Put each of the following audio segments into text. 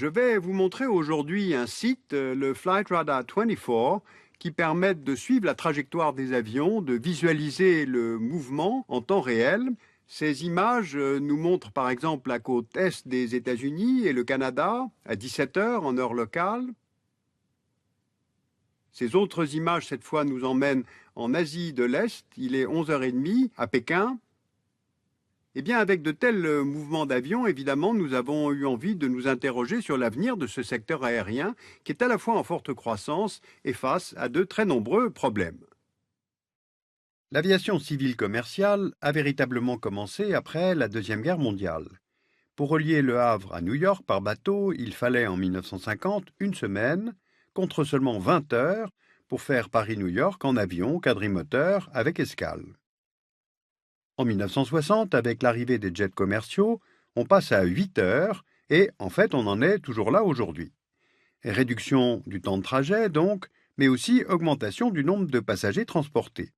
Je vais vous montrer aujourd'hui un site, le Flight Radar 24, qui permet de suivre la trajectoire des avions, de visualiser le mouvement en temps réel. Ces images nous montrent par exemple la côte est des États-Unis et le Canada à 17 heures en heure locale. Ces autres images, cette fois, nous emmènent en Asie de l'Est. Il est 11h30 à Pékin. Eh bien, avec de tels mouvements d'avions, évidemment, nous avons eu envie de nous interroger sur l'avenir de ce secteur aérien qui est à la fois en forte croissance et face à de très nombreux problèmes. L'aviation civile commerciale a véritablement commencé après la Deuxième Guerre mondiale. Pour relier Le Havre à New York par bateau, il fallait en 1950 une semaine, contre seulement 20 heures, pour faire Paris-New York en avion quadrimoteur avec escale. En 1960, avec l'arrivée des jets commerciaux, on passe à 8 heures et en fait on en est toujours là aujourd'hui. Réduction du temps de trajet donc, mais aussi augmentation du nombre de passagers transportés.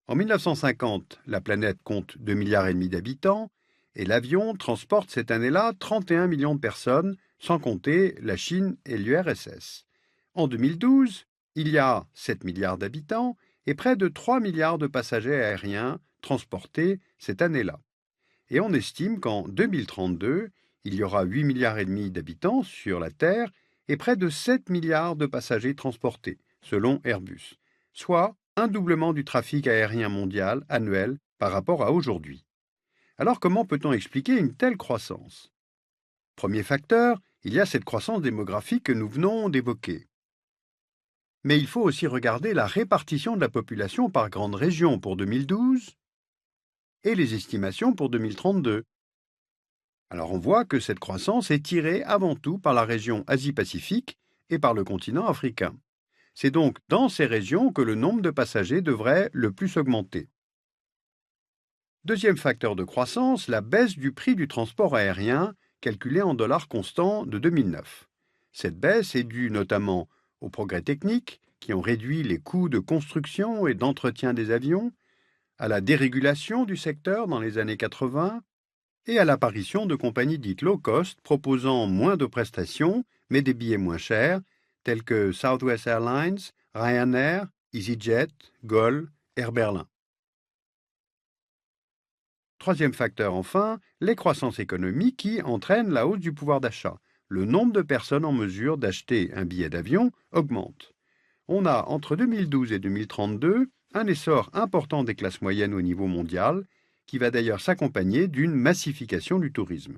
En 1950, la planète compte 2,5 milliards d'habitants et l'avion transporte cette année-là 31 millions de personnes, sans compter la Chine et l'URSS. En 2012, il y a 7 milliards d'habitants et près de 3 milliards de passagers aériens transportés cette année-là. Et on estime qu'en 2032, il y aura 8,5 milliards d'habitants sur la Terre et près de 7 milliards de passagers transportés, selon Airbus, soit un doublement du trafic aérien mondial annuel par rapport à aujourd'hui. Alors comment peut-on expliquer une telle croissance? Premier facteur, il y a cette croissance démographique que nous venons d'évoquer. Mais il faut aussi regarder la répartition de la population par grandes régions pour 2012 et les estimations pour 2032. Alors on voit que cette croissance est tirée avant tout par la région Asie-Pacifique et par le continent africain. C'est donc dans ces régions que le nombre de passagers devrait le plus augmenter. Deuxième facteur de croissance, la baisse du prix du transport aérien, calculé en dollars constants de 2009. Cette baisse est due notamment aux progrès techniques qui ont réduit les coûts de construction et d'entretien des avions, à la dérégulation du secteur dans les années 80 et à l'apparition de compagnies dites low cost proposant moins de prestations mais des billets moins chers, tels que Southwest Airlines, Ryanair, EasyJet, Gol, Air Berlin. Troisième facteur enfin, les croissances économiques qui entraînent la hausse du pouvoir d'achat. Le nombre de personnes en mesure d'acheter un billet d'avion augmente. On a entre 2012 et 2032 un essor important des classes moyennes au niveau mondial, qui va d'ailleurs s'accompagner d'une massification du tourisme.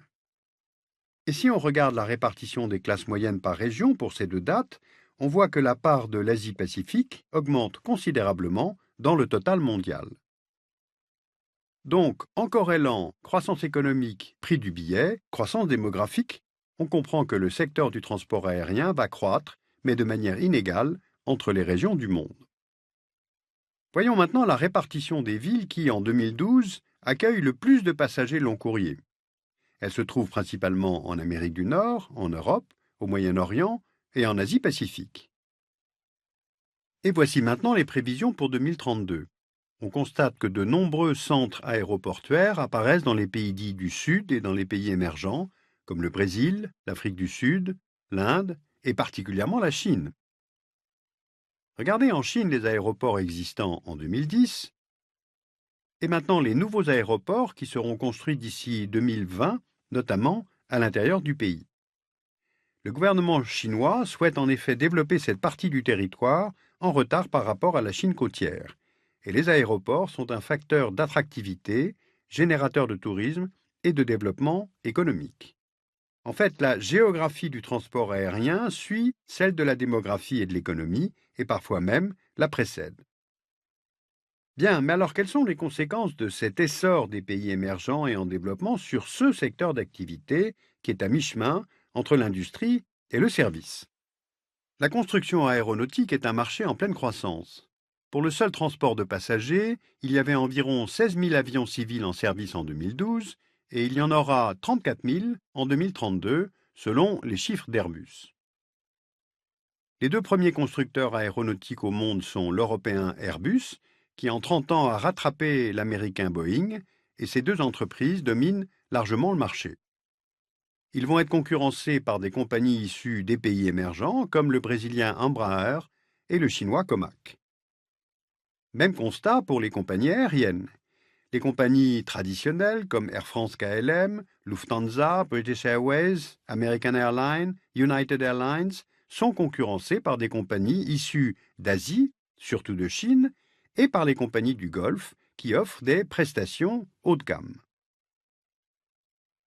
Et si on regarde la répartition des classes moyennes par région pour ces deux dates, on voit que la part de l'Asie-Pacifique augmente considérablement dans le total mondial. Donc, en corrélant croissance économique, prix du billet, croissance démographique, on comprend que le secteur du transport aérien va croître, mais de manière inégale, entre les régions du monde. Voyons maintenant la répartition des villes qui, en 2012, accueillent le plus de passagers long courrier. Elles se trouvent principalement en Amérique du Nord, en Europe, au Moyen-Orient et en Asie-Pacifique. Et voici maintenant les prévisions pour 2032. On constate que de nombreux centres aéroportuaires apparaissent dans les pays dits du Sud et dans les pays émergents, comme le Brésil, l'Afrique du Sud, l'Inde et particulièrement la Chine. Regardez en Chine les aéroports existants en 2010 et maintenant les nouveaux aéroports qui seront construits d'ici 2020, notamment à l'intérieur du pays. Le gouvernement chinois souhaite en effet développer cette partie du territoire en retard par rapport à la Chine côtière. Et les aéroports sont un facteur d'attractivité, générateur de tourisme et de développement économique. En fait, la géographie du transport aérien suit celle de la démographie et de l'économie, et parfois même la précède. Bien, mais alors quelles sont les conséquences de cet essor des pays émergents et en développement sur ce secteur d'activité qui est à mi-chemin entre l'industrie et le service? La construction aéronautique est un marché en pleine croissance. Pour le seul transport de passagers, il y avait environ 16 000 avions civils en service en 2012 et il y en aura 34 000 en 2032, selon les chiffres d'Airbus. Les deux premiers constructeurs aéronautiques au monde sont l'européen Airbus, qui en 30 ans a rattrapé l'américain Boeing, et ces deux entreprises dominent largement le marché. Ils vont être concurrencés par des compagnies issues des pays émergents comme le brésilien Embraer et le chinois Comac. Même constat pour les compagnies aériennes. Les compagnies traditionnelles comme Air France-KLM, Lufthansa, British Airways, American Airlines, United Airlines sont concurrencées par des compagnies issues d'Asie, surtout de Chine, et par les compagnies du Golfe qui offrent des prestations haut de gamme.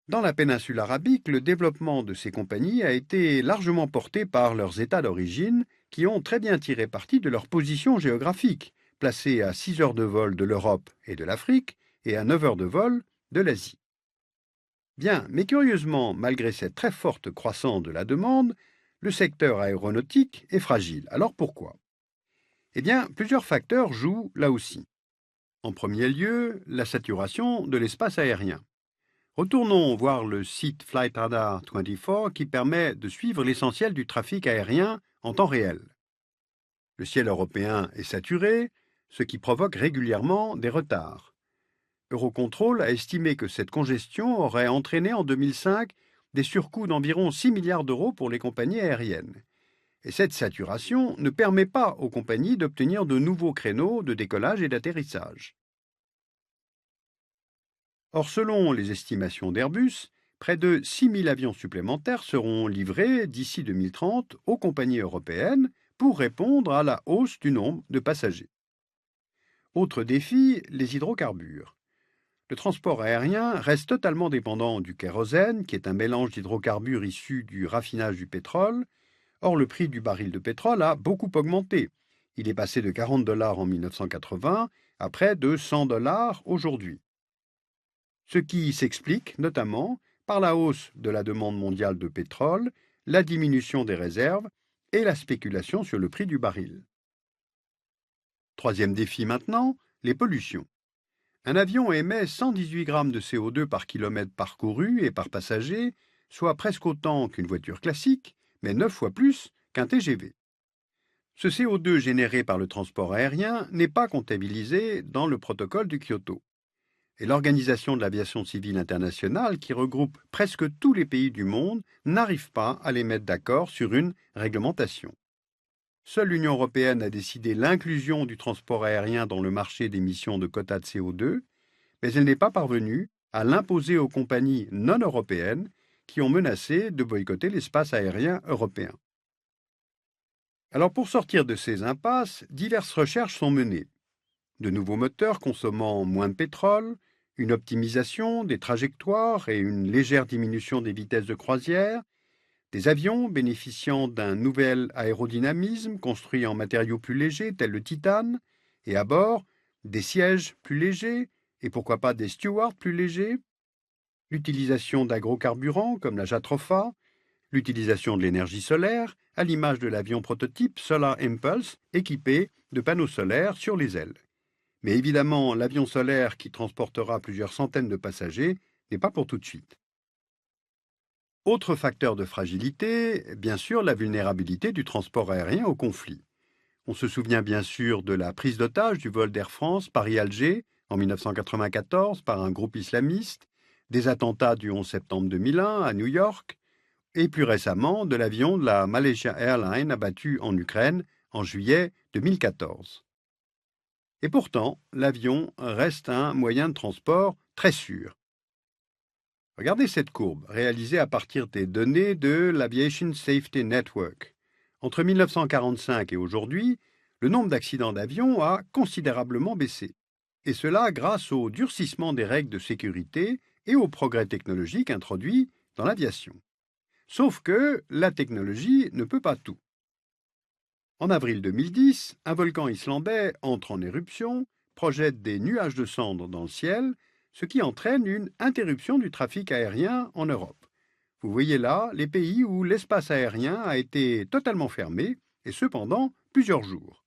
Dans la péninsule arabique, le développement de ces compagnies a été largement porté par leurs États d'origine qui ont très bien tiré parti de leur position géographique, placée à 6 heures de vol de l'Europe et de l'Afrique et à 9 heures de vol de l'Asie. Bien, mais curieusement, malgré cette très forte croissance de la demande, le secteur aéronautique est fragile. Alors pourquoi? Eh bien, plusieurs facteurs jouent là aussi. En premier lieu, la saturation de l'espace aérien. Retournons voir le site Flight Radar 24 qui permet de suivre l'essentiel du trafic aérien en temps réel. Le ciel européen est saturé, ce qui provoque régulièrement des retards. Eurocontrol a estimé que cette congestion aurait entraîné en 2005 des surcoûts d'environ 6 milliards d'euros pour les compagnies aériennes. Et cette saturation ne permet pas aux compagnies d'obtenir de nouveaux créneaux de décollage et d'atterrissage. Or, selon les estimations d'Airbus, près de 6 000 avions supplémentaires seront livrés d'ici 2030 aux compagnies européennes pour répondre à la hausse du nombre de passagers. Autre défi, les hydrocarbures. Le transport aérien reste totalement dépendant du kérosène, qui est un mélange d'hydrocarbures issus du raffinage du pétrole. Or, le prix du baril de pétrole a beaucoup augmenté. Il est passé de 40 $ en 1980 à près de 100 $ aujourd'hui. Ce qui s'explique notamment par la hausse de la demande mondiale de pétrole, la diminution des réserves et la spéculation sur le prix du baril. Troisième défi maintenant, les pollutions. Un avion émet 118 grammes de CO2 par kilomètre parcouru et par passager, soit presque autant qu'une voiture classique, mais 9 fois plus qu'un TGV. Ce CO2 généré par le transport aérien n'est pas comptabilisé dans le protocole du Kyoto. Et l'Organisation de l'aviation civile internationale, qui regroupe presque tous les pays du monde, n'arrive pas à les mettre d'accord sur une réglementation. Seule l'Union européenne a décidé l'inclusion du transport aérien dans le marché d'émissions de quotas de CO2, mais elle n'est pas parvenue à l'imposer aux compagnies non européennes qui ont menacé de boycotter l'espace aérien européen. Alors pour sortir de ces impasses, diverses recherches sont menées. De nouveaux moteurs consommant moins de pétrole, une optimisation des trajectoires et une légère diminution des vitesses de croisière, des avions bénéficiant d'un nouvel aérodynamisme construit en matériaux plus légers tels le titane, et à bord, des sièges plus légers, et pourquoi pas des stewards plus légers, l'utilisation d'agrocarburants comme la jatropha, l'utilisation de l'énergie solaire, à l'image de l'avion prototype Solar Impulse équipé de panneaux solaires sur les ailes. Mais évidemment, l'avion solaire qui transportera plusieurs centaines de passagers n'est pas pour tout de suite. Autre facteur de fragilité, bien sûr, la vulnérabilité du transport aérien au conflit. On se souvient bien sûr de la prise d'otage du vol d'Air France Paris-Alger en 1994 par un groupe islamiste, des attentats du 11 septembre 2001 à New York, et plus récemment de l'avion de la Malaysia Airlines abattu en Ukraine en juillet 2014. Et pourtant, l'avion reste un moyen de transport très sûr. Regardez cette courbe, réalisée à partir des données de l'Aviation Safety Network. Entre 1945 et aujourd'hui, le nombre d'accidents d'avion a considérablement baissé. Et cela grâce au durcissement des règles de sécurité et aux progrès technologiques introduits dans l'aviation. Sauf que la technologie ne peut pas tout. En avril 2010, un volcan islandais entre en éruption, projette des nuages de cendres dans le ciel, ce qui entraîne une interruption du trafic aérien en Europe. Vous voyez là les pays où l'espace aérien a été totalement fermé, et cependant plusieurs jours.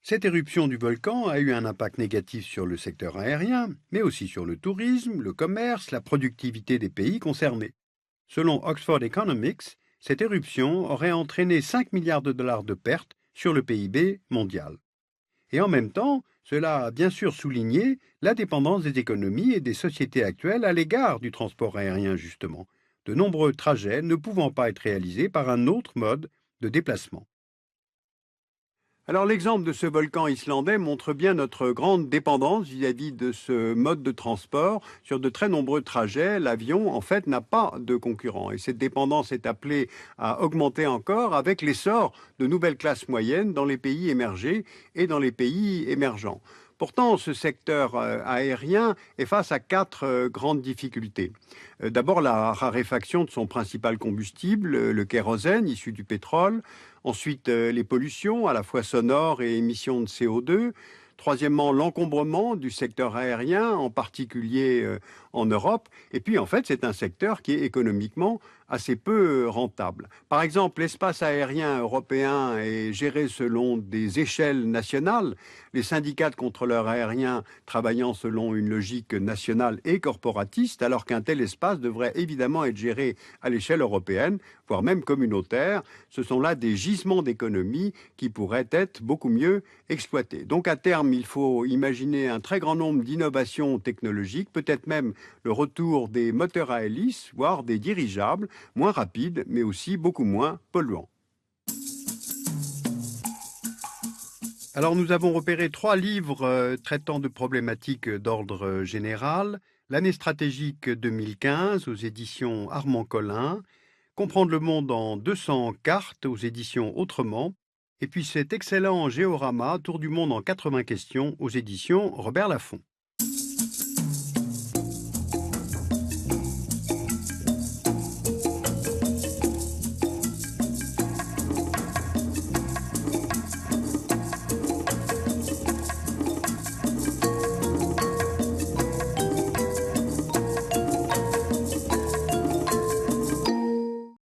Cette éruption du volcan a eu un impact négatif sur le secteur aérien, mais aussi sur le tourisme, le commerce, la productivité des pays concernés. Selon Oxford Economics, cette éruption aurait entraîné 5 milliards de dollars de pertes sur le PIB mondial. Et en même temps, cela a bien sûr souligné la dépendance des économies et des sociétés actuelles à l'égard du transport aérien, justement, de nombreux trajets ne pouvant pas être réalisés par un autre mode de déplacement. Alors l'exemple de ce volcan islandais montre bien notre grande dépendance vis-à-vis de ce mode de transport. Sur de très nombreux trajets, l'avion en fait n'a pas de concurrent et cette dépendance est appelée à augmenter encore avec l'essor de nouvelles classes moyennes dans les pays émergés et dans les pays émergents. Pourtant, ce secteur aérien est face à quatre grandes difficultés. D'abord, la raréfaction de son principal combustible, le kérosène issu du pétrole. Ensuite, les pollutions, à la fois sonores et émissions de CO2. Troisièmement, l'encombrement du secteur aérien, en particulier en Europe. Et puis, en fait, c'est un secteur qui est économiquement assez peu rentable. Par exemple, l'espace aérien européen est géré selon des échelles nationales, les syndicats de contrôleurs aériens travaillant selon une logique nationale et corporatiste, alors qu'un tel espace devrait évidemment être géré à l'échelle européenne, voire même communautaire. Ce sont là des gisements d'économie qui pourraient être beaucoup mieux exploités. Donc à terme, il faut imaginer un très grand nombre d'innovations technologiques, peut-être même le retour des moteurs à hélice, voire des dirigeables, moins rapides, mais aussi beaucoup moins polluants. Alors nous avons repéré 3 livres traitant de problématiques d'ordre général. L'année stratégique 2015 aux éditions Armand Collin, Comprendre le monde en 200 cartes aux éditions Autrement, et puis cet excellent Géorama, Tour du monde en 80 questions aux éditions Robert Laffont.